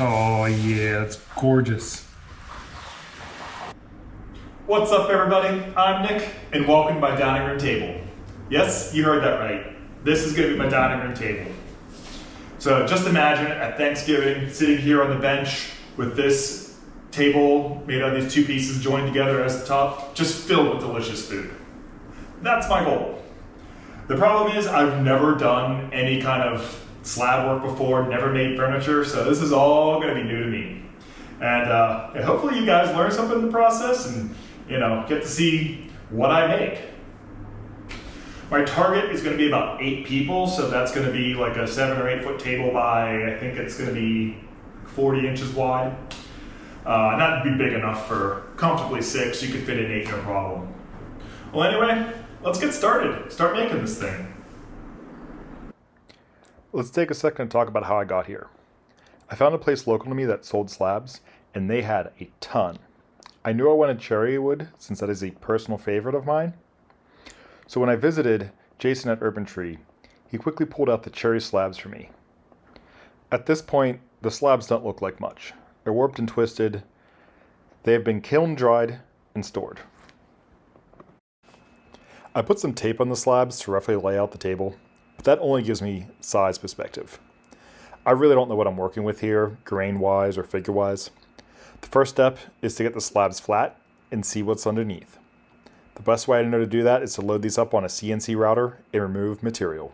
Oh yeah, it's gorgeous. What's up everybody? I'm Nick and welcome to my dining room table. Yes, you heard that right. This is going to be my dining room table. So just imagine at Thanksgiving sitting here on the bench with this table made out of these two pieces joined together as the top, just filled with delicious food. That's my goal. The problem is I've never done any kind of slab work before, never made furniture, so this is all going to be new to me. And hopefully you guys learn something in the process and get to see what I make. My target is going to be about 8 people, so that's going to be like a 7 or 8 foot table by, I think it's going to be 40 inches wide. And that'd be big enough for comfortably 6, you could fit in 8 no problem. Well anyway, let's get started. Start making this thing. Let's take a second to talk about how I got here. I found a place local to me that sold slabs, and they had a ton. I knew I wanted cherry wood since that is a personal favorite of mine. So when I visited Jason at Urban Tree, he quickly pulled out the cherry slabs for me. At this point, the slabs don't look like much. They're warped and twisted. They have been kiln dried and stored. I put some tape on the slabs to roughly lay out the table, but that only gives me size perspective. I really don't know what I'm working with here, grain-wise or figure-wise. The first step is to get the slabs flat and see what's underneath. The best way I know to do that is to load these up on a CNC router and remove material.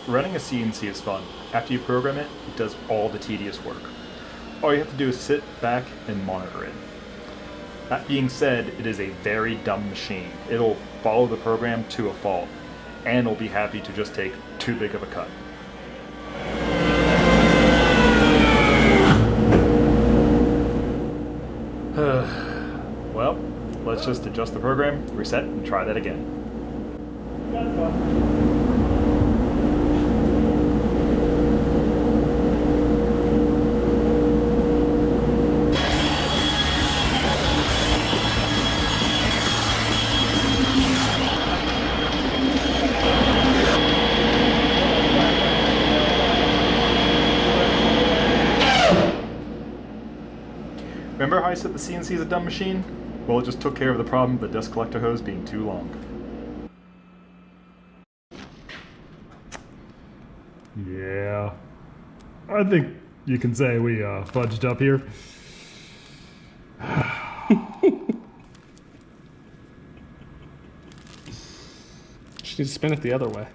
Running a CNC is fun. After you program it, it does all the tedious work. All you have to do is sit back and monitor it. That being said, it is a very dumb machine. It'll follow the program to a fault, and it'll be happy to just take too big of a cut. Well, let's just adjust the program, reset, and try that again. That's fun. Remember how I said the CNC is a dumb machine? Well, it just took care of the problem of the dust collector hose being too long. Yeah, I think you can say we fudged up here. Just need to spin it the other way.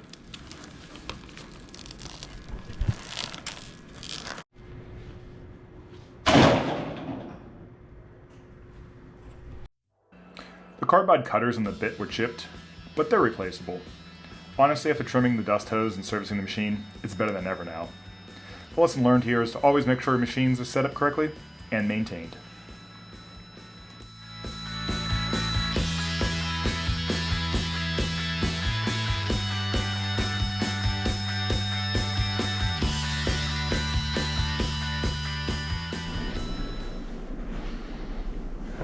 The carbide cutters and the bit were chipped, but they're replaceable. Honestly, after trimming the dust hose and servicing the machine, it's better than ever now. The lesson learned here is to always make sure your machines are set up correctly and maintained.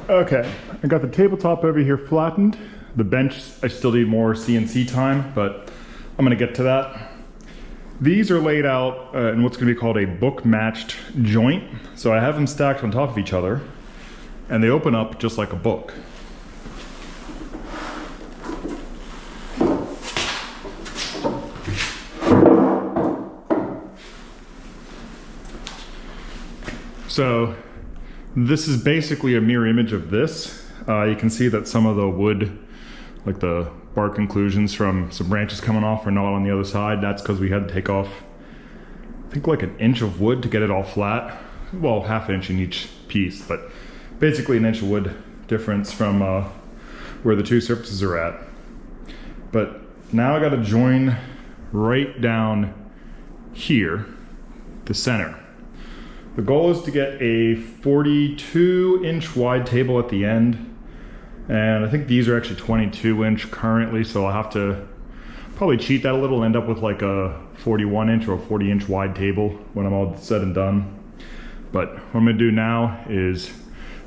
Okay, I got the tabletop over here flattened. The bench, I still need more CNC time, but I'm gonna get to that. These are laid out in what's gonna be called a book-matched joint. So I have them stacked on top of each other, and they open up just like a book. So this is basically a mirror image of this. You can see that some of the wood, like the bark inclusions from some branches coming off, are not on the other side. That's because we had to take off, I think, like an inch of wood to get it all flat. Well, half an inch in each piece, but basically an inch of wood difference from where the two surfaces are at. But now I got to join right down here, the center. The goal is to get a 42-inch wide table at the end, And I think these are actually 22 inch currently, so I'll have to probably cheat that a little, end up with like a 41 inch or a 40 inch wide table when I'm all said and done. But what I'm gonna do now is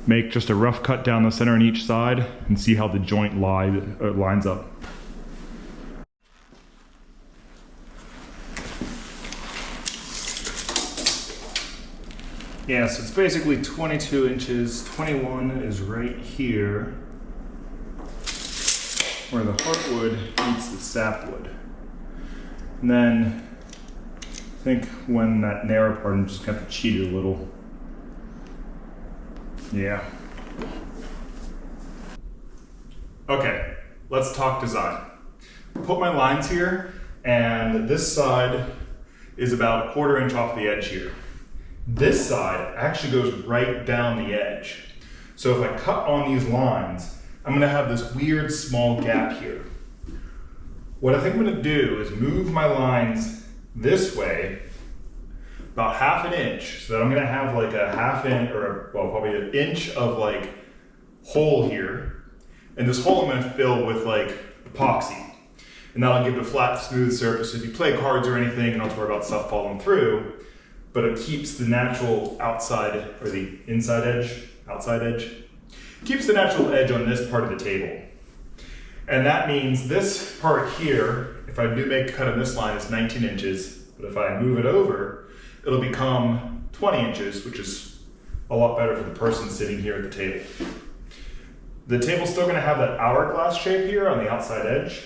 make just a rough cut down the center on each side and see how the joint lines up. Yeah, so it's basically 22 inches, 21 is right here, where the heartwood meets the sapwood. And then I think when that narrow part, I'm just gonna have to cheat it a little. Yeah. Okay, let's talk design. Put my lines here, and this side is about 1/4 inch off the edge here. This side actually goes right down the edge. So if I cut on these lines, I'm gonna have this weird small gap here. What I think I'm gonna do is move my lines this way about 1/2 inch, so that I'm gonna have like a 1/2 inch, or well, probably an inch of like hole here. And this hole I'm gonna fill with like epoxy. And that'll give it a flat, smooth surface. If you play cards or anything, you don't have to worry about stuff falling through, but it keeps the natural outside, or the inside edge, outside edge, keeps the natural edge on this part of the table. And that means this part here, if I do make a cut on this line, is 19 inches, but if I move it over, it'll become 20 inches, which is a lot better for the person sitting here at the table. The table's still gonna have that hourglass shape here on the outside edge,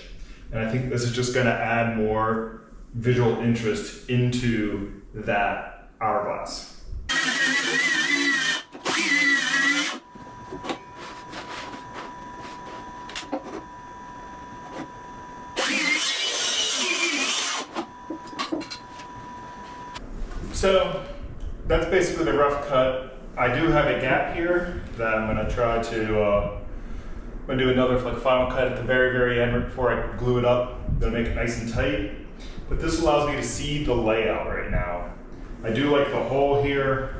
and I think this is just gonna add more visual interest into that hourglass. So that's basically the rough cut. I do have a gap here that I'm gonna try to, I'm gonna do another like final cut at the very, very end before I glue it up. I'm gonna make it nice and tight. But this allows me to see the layout right now. I do like the hole here.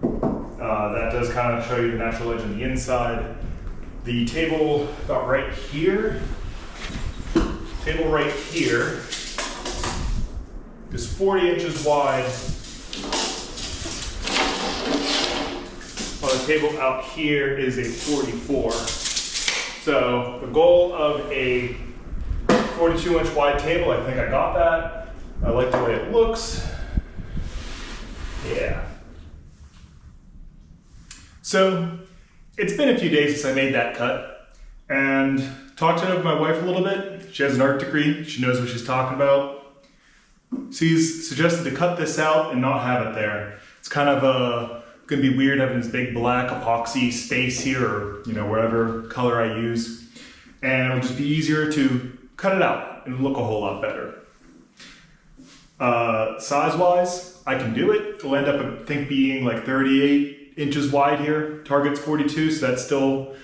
That does kind of show you the natural edge on the inside. The table about right here, is 40 inches wide. While the table out here is a 44. So the goal of a 42 inch wide table, I think I got that. I like the way it looks. Yeah. So it's been a few days since I made that cut, and talked to my wife a little bit. She has an art degree. She knows what she's talking about. She's suggested to cut this out and not have it there. It's kind of gonna be weird having this big black epoxy space here, or whatever color I use, and it'll just be easier to cut it out and look a whole lot better. Size-wise, I can do it. It'll end up, I think, being like 38 inches wide here. Target's 42, so that's still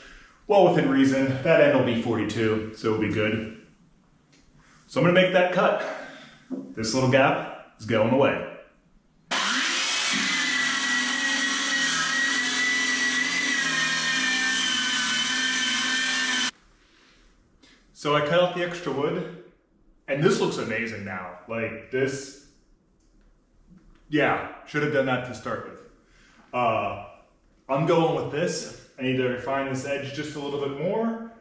well within reason. That end will be 42, so it'll be good. So I'm gonna make that cut. This little gap is going away. So I cut out the extra wood, and this looks amazing now. Like this, yeah, should have done that to start with. I'm going with this. I need to refine this edge just a little bit more,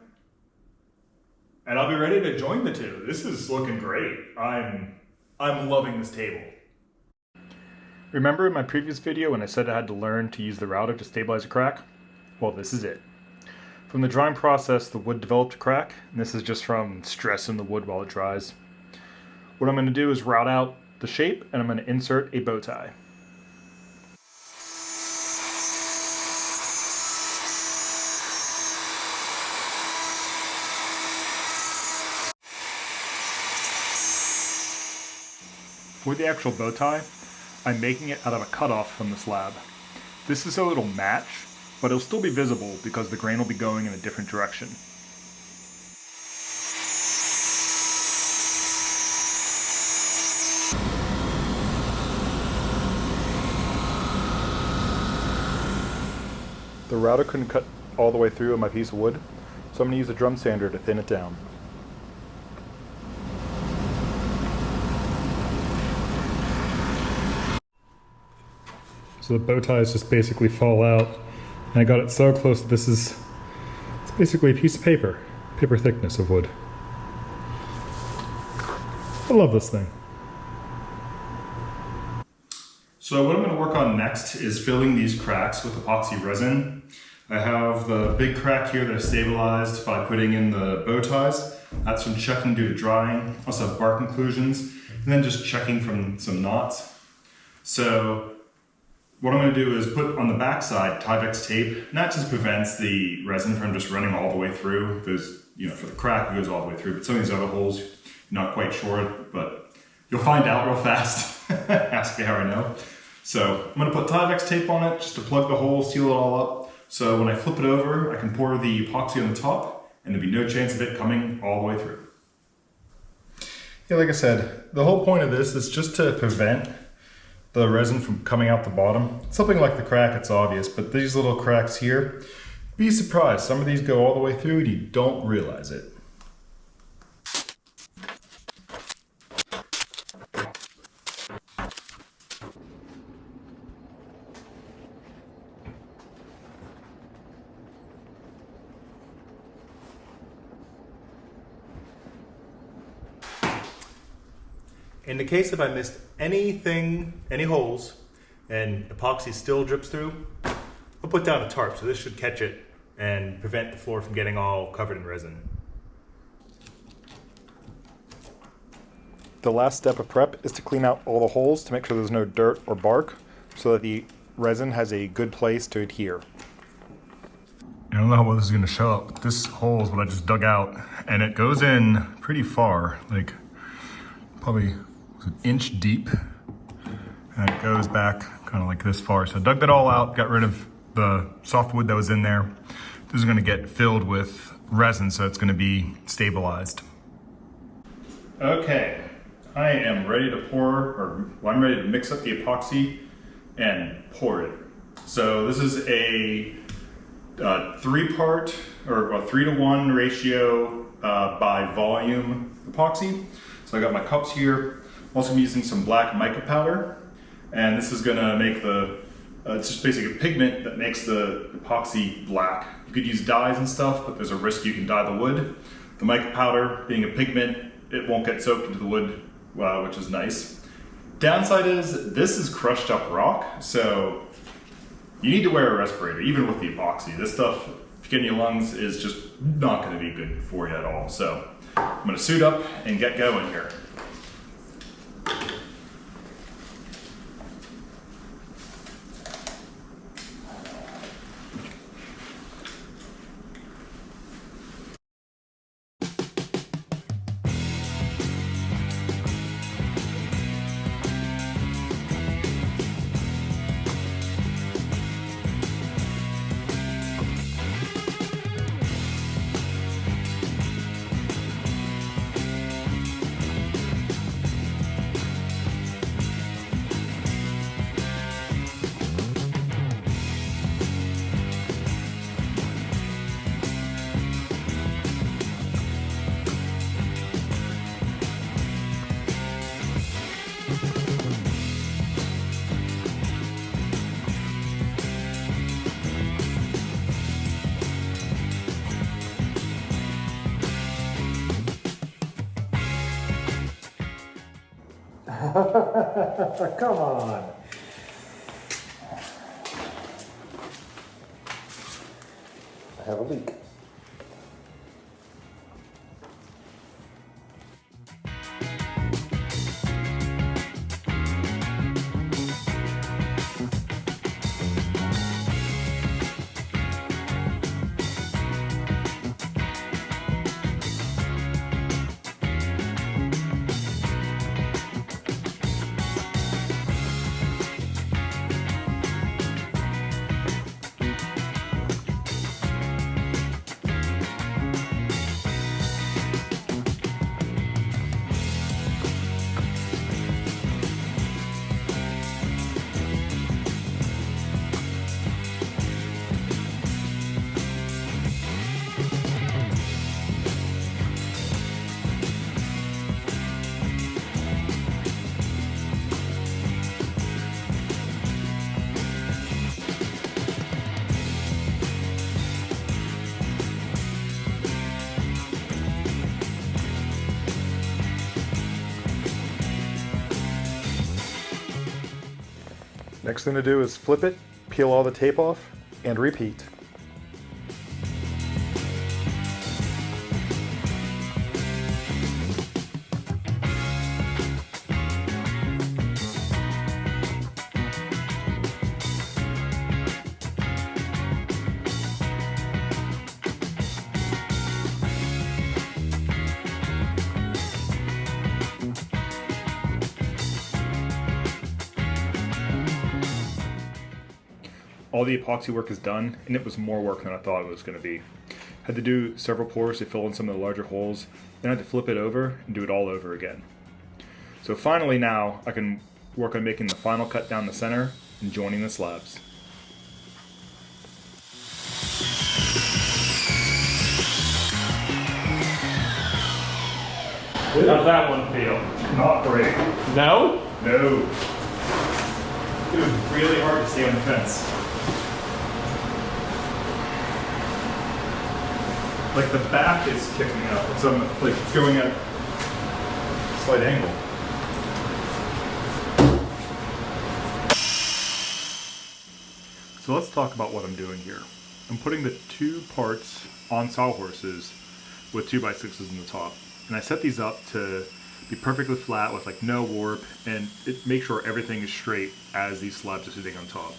and I'll be ready to join the two. This is looking great. I'm loving this table. Remember in my previous video when I said I had to learn to use the router to stabilize a crack? Well, this is it. From the drying process, the wood developed a crack, and this is just from stressing the wood while it dries. What I'm going to do is route out the shape, and I'm going to insert a bow tie. For the actual bow tie, I'm making it out of a cutoff from the slab. This is so it'll match, but it'll still be visible because the grain will be going in a different direction. The router couldn't cut all the way through on my piece of wood, So I'm going to use a drum sander to thin it down. So the bow ties just basically fall out. And I got it so close that it's basically a piece of paper thickness of wood. I love this thing. So what I'm going to work on next is filling these cracks with epoxy resin. I have the big crack here that I stabilized by putting in the bow ties. That's from checking due to drying. Also have bark inclusions, and then just checking from some knots. So what I'm going to do is put on the back side Tyvek tape, and that just prevents the resin from just running all the way through. There's, for the crack, it goes all the way through, but some of these other holes, you're not quite sure, but you'll find out real fast. Ask me how I know. So I'm going to put Tyvek tape on it just to plug the hole, seal it all up. So when I flip it over, I can pour the epoxy on the top, and there'll be no chance of it coming all the way through. Yeah, like I said, the whole point of this is just to prevent the resin from coming out the bottom. Something like the crack, it's obvious, but these little cracks here, be surprised. Some of these go all the way through and you don't realize it. In the case if I missed any holes, and epoxy still drips through, I'll put down a tarp, so this should catch it and prevent the floor from getting all covered in resin. The last step of prep is to clean out all the holes to make sure there's no dirt or bark so that the resin has a good place to adhere. I don't know how well this is going to show up, but this hole is what I just dug out, and it goes in pretty far, like probably an inch deep, and it goes back kind of like this far. So I dug that all out, got rid of the softwood that was in there. This is going to get filled with resin, so it's going to be stabilized. Okay, I am ready to I'm ready to mix up the epoxy and pour it. So this is a 3-part or a 3-to-1 ratio by volume epoxy. So I got my cups here. I'm also using some black mica powder, and this is gonna make it's just basically a pigment that makes the epoxy black. You could use dyes and stuff, but there's a risk you can dye the wood. The mica powder, being a pigment, it won't get soaked into the wood, which is nice. Downside is this is crushed up rock, so you need to wear a respirator, even with the epoxy. This stuff, if you get in your lungs, is just not gonna be good for you at all. So I'm gonna suit up and get going here. Come on. I have a leak. Next thing to do is flip it, peel all the tape off, and repeat. All the epoxy work is done, and it was more work than I thought it was going to be. Had to do several pours to fill in some of the larger holes, then I had to flip it over and do it all over again. So finally now I can work on making the final cut down the center and joining the slabs. How's that one feel? Not great. No? No. It was really hard to stay on the fence. Like the back is kicking up. So like it's going at a slight angle. So let's talk about what I'm doing here. I'm putting the 2 parts on sawhorses with 2x6s in the top. And I set these up to be perfectly flat with like no warp, and it makes sure everything is straight as these slabs are sitting on top.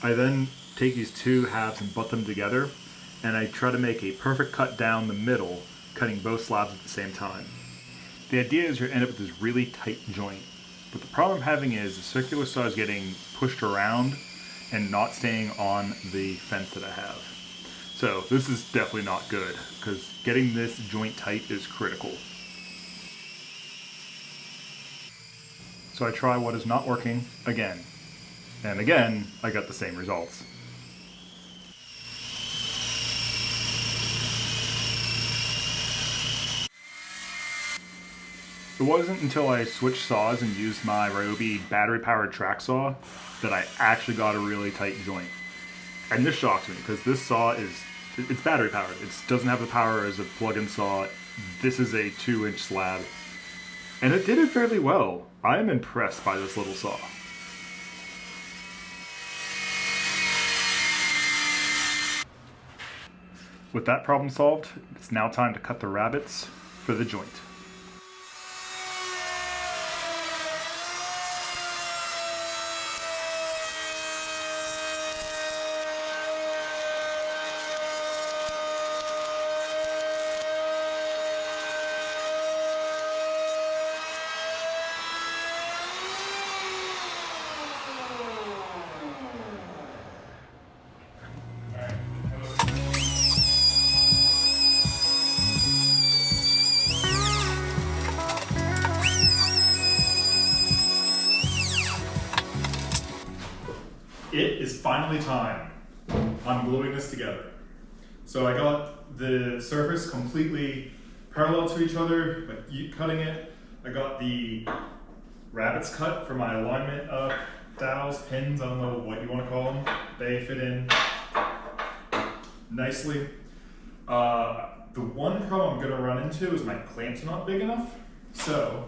I then take these 2 halves and butt them together, and I try to make a perfect cut down the middle, cutting both slabs at the same time. The idea is you end up with this really tight joint, but the problem I'm having is the circular saw is getting pushed around and not staying on the fence that I have. So this is definitely not good, because getting this joint tight is critical. So I try what is not working again, and again I got the same results. It wasn't until I switched saws and used my Ryobi battery-powered track saw that I actually got a really tight joint. And this shocks me, because this saw it's battery-powered. It doesn't have the power as a plug-in saw. This is a 2-inch slab. And it did it fairly well. I am impressed by this little saw. With that problem solved, it's now time to cut the rabbets for the joint. It is finally time. I'm gluing this together. So I got the surface completely parallel to each other, like cutting it. I got the rabbets cut for my alignment dowels, pins, I don't know what you want to call them. They fit in nicely. The one problem I'm going to run into is my clamps are not big enough. So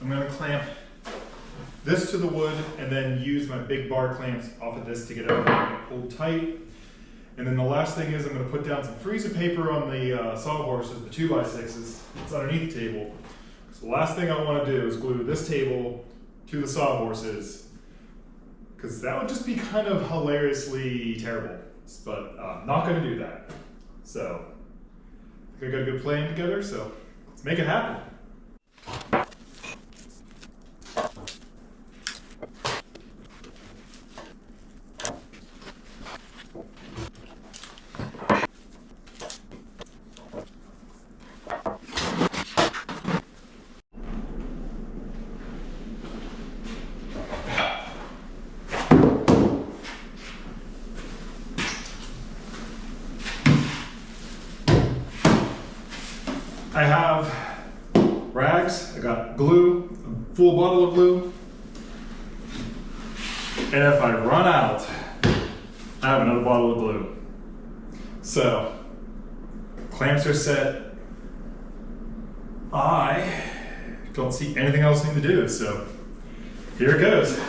I'm going to clamp this to the wood and then use my big bar clamps off of this to get everything pulled tight. And then the last thing is I'm going to put down some freezer paper on the sawhorses, the 2x6s. It's underneath the table. So the last thing I want to do is glue this table to the sawhorses, because that would just be kind of hilariously terrible. But I'm not going to do that. So I think I got a good plan together, so let's make it happen. I have rags, I got glue, a full bottle of glue, and if I run out, I have another bottle of glue. So, clamps are set. I don't see anything else I need to do, so here it goes.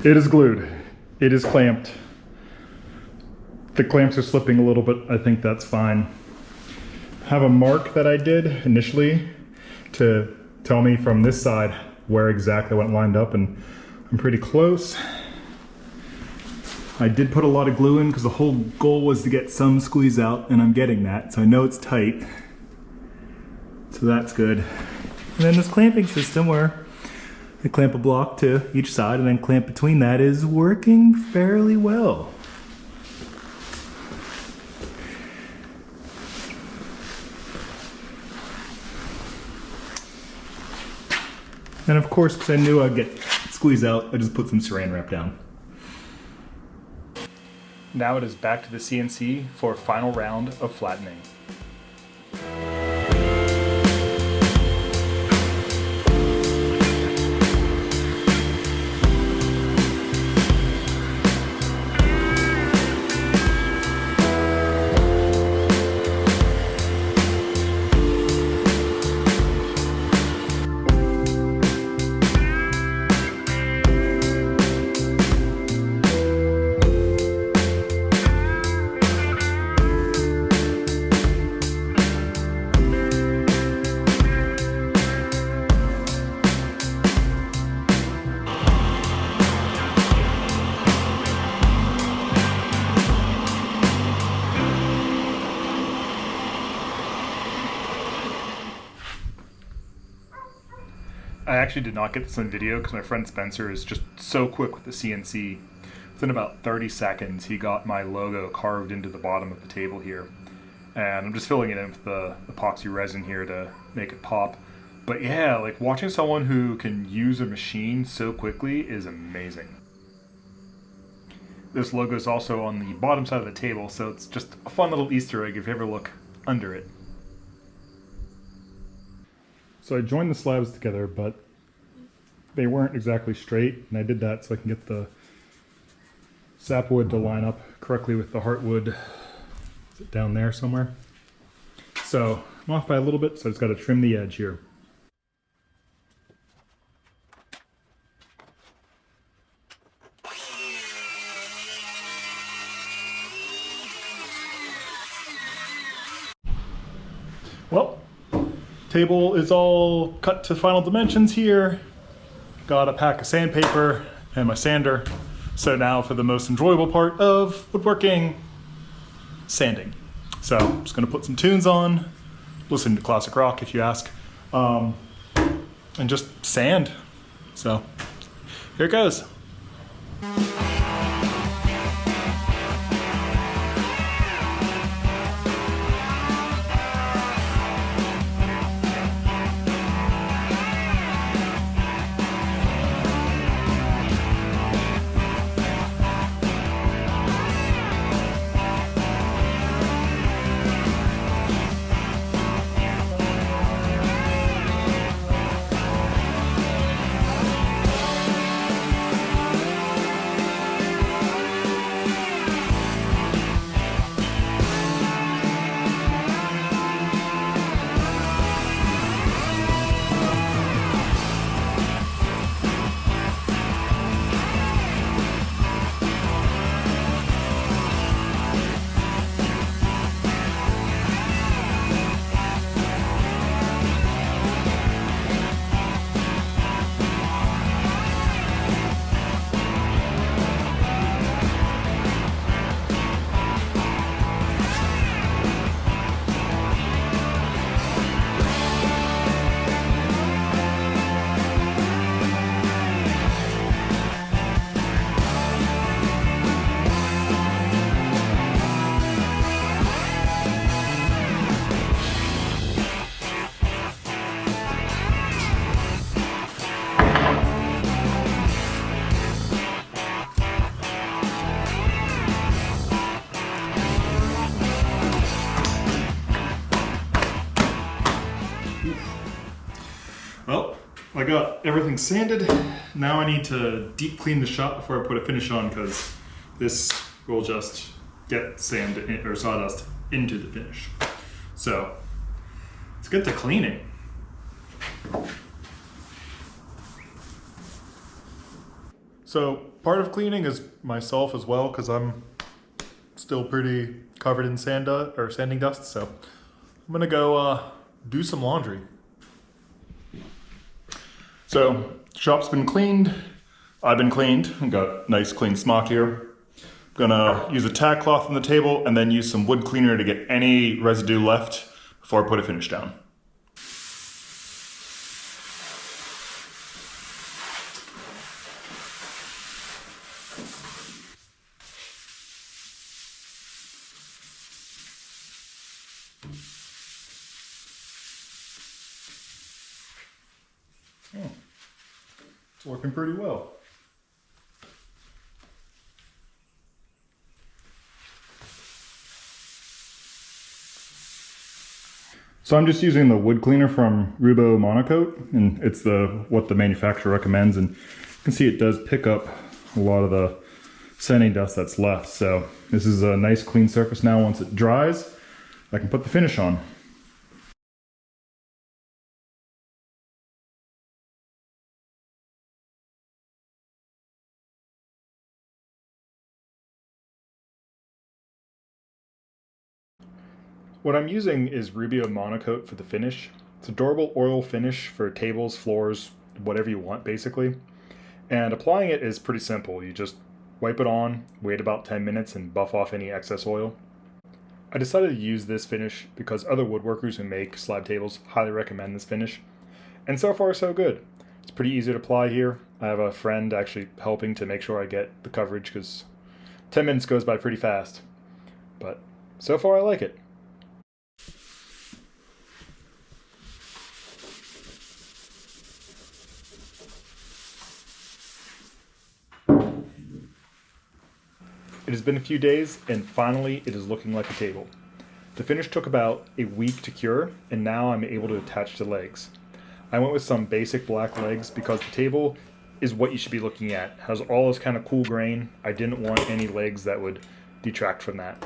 It is glued. It is clamped. The clamps are slipping a little bit. I think that's fine. I have a mark that I did initially to tell me from this side where exactly went lined up, and I'm pretty close. I did put a lot of glue in because the whole goal was to get some squeeze out, and I'm getting that, so I know it's tight. So that's good. And then this clamping system where I clamp a block to each side and then clamp between that is working fairly well. And of course, because I knew I'd get squeeze out, I just put some saran wrap down. Now it is back to the CNC for a final round of flattening. I actually did not get this on video because my friend Spencer is just so quick with the CNC. Within about 30 seconds, he got my logo carved into the bottom of the table here. And I'm just filling it in with the epoxy resin here to make it pop. But yeah, like watching someone who can use a machine so quickly is amazing. This logo is also on the bottom side of the table, so it's just a fun little Easter egg if you ever look under it. So I joined the slabs together, but they weren't exactly straight, and I did that so I can get the sapwood to line up correctly with the heartwood. Is it down there somewhere? So I'm off by a little bit, so I just got to trim the edge here. Well, table is all cut to final dimensions here. Got a pack of sandpaper and my sander. So now for the most enjoyable part of woodworking, sanding. So I'm just gonna put some tunes on, listen to classic rock if you ask, and just sand. So here it goes. Well, I got everything sanded. Now I need to deep clean the shop before I put a finish on because this will just get sand or sawdust into the finish. So let's get to cleaning. So part of cleaning is myself as well because I'm still pretty covered in sanding dust. So I'm gonna go do some laundry. So shop's been cleaned. I've been cleaned. I've got nice clean smock here. I'm gonna use a tack cloth on the table and then use some wood cleaner to get any residue left before I put a finish down. Oh, it's working pretty well. So I'm just using the wood cleaner from Rubio Monocoat, and it's what the manufacturer recommends, and you can see it does pick up a lot of the sanding dust that's left. So this is a nice clean surface now. Once it dries, I can put the finish on. What I'm using is Rubio Monocoat for the finish. It's a durable oil finish for tables, floors, whatever you want basically. And applying it is pretty simple. You just wipe it on, wait about 10 minutes and buff off any excess oil. I decided to use this finish because other woodworkers who make slab tables highly recommend this finish. And so far so good. It's pretty easy to apply here. I have a friend actually helping to make sure I get the coverage because 10 minutes goes by pretty fast. But so far I like it. It has been a few days, and finally it is looking like a table. The finish took about a week to cure, and now I'm able to attach the legs. I went with some basic black legs because the table is what you should be looking at. It has all this kind of cool grain. I didn't want any legs that would detract from that.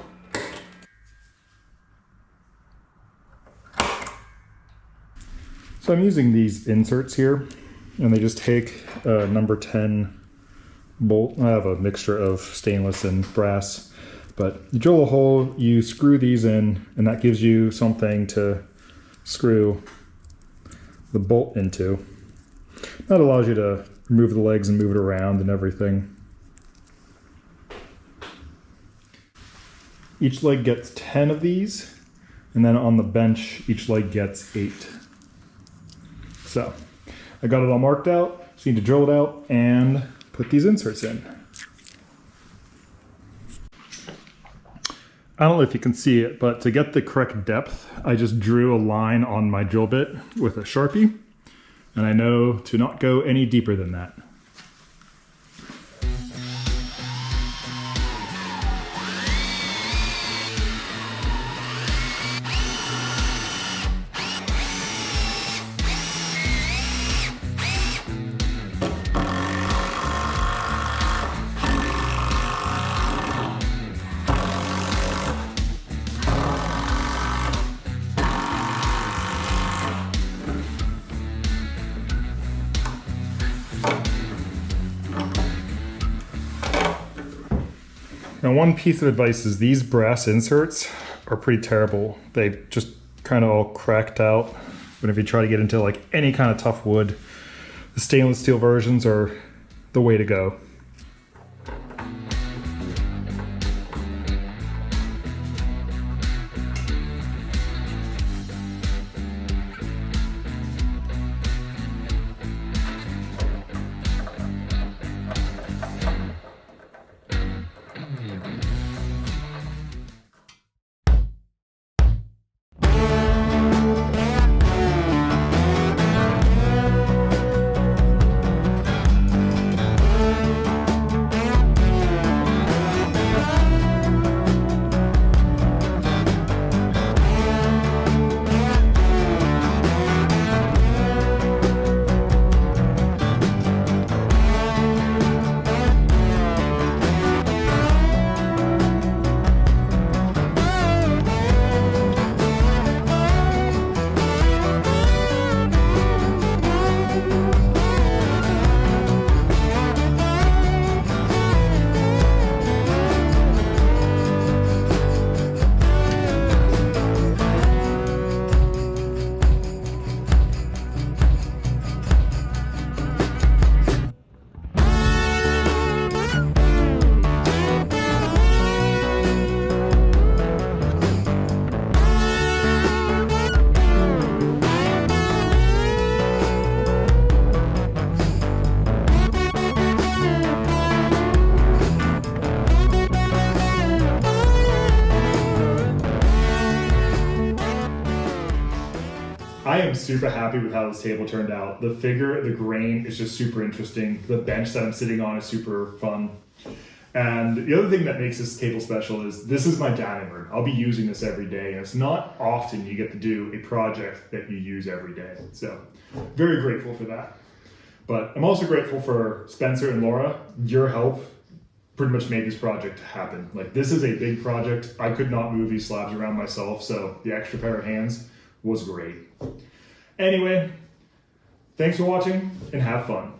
So I'm using these inserts here, and they just take a number 10 bolt. I have a mixture of stainless and brass, but you drill a hole, you screw these in, and that gives you something to screw the bolt into. That allows you to remove the legs and move it around and everything. Each leg gets 10 of these, and then on the bench each leg gets 8. So I got it all marked out, so you need to drill it out and put these inserts in. I don't know if you can see it, but to get the correct depth, I just drew a line on my drill bit with a Sharpie, and I know to not go any deeper than that. Now, one piece of advice is these brass inserts are pretty terrible. They just kind of all cracked out whenever you try to get into like any kind of tough wood. The stainless steel versions are the way to go. I am super happy with how this table turned out. The figure, the grain is just super interesting. The bench that I'm sitting on is super fun. And the other thing that makes this table special is this is my dining room. I'll be using this every day, and it's not often you get to do a project that you use every day. So very grateful for that. But I'm also grateful for Spencer and Laura. Your help pretty much made this project happen. Like, this is a big project. I could not move these slabs around myself, so the extra pair of hands was great. Anyway, thanks for watching and have fun.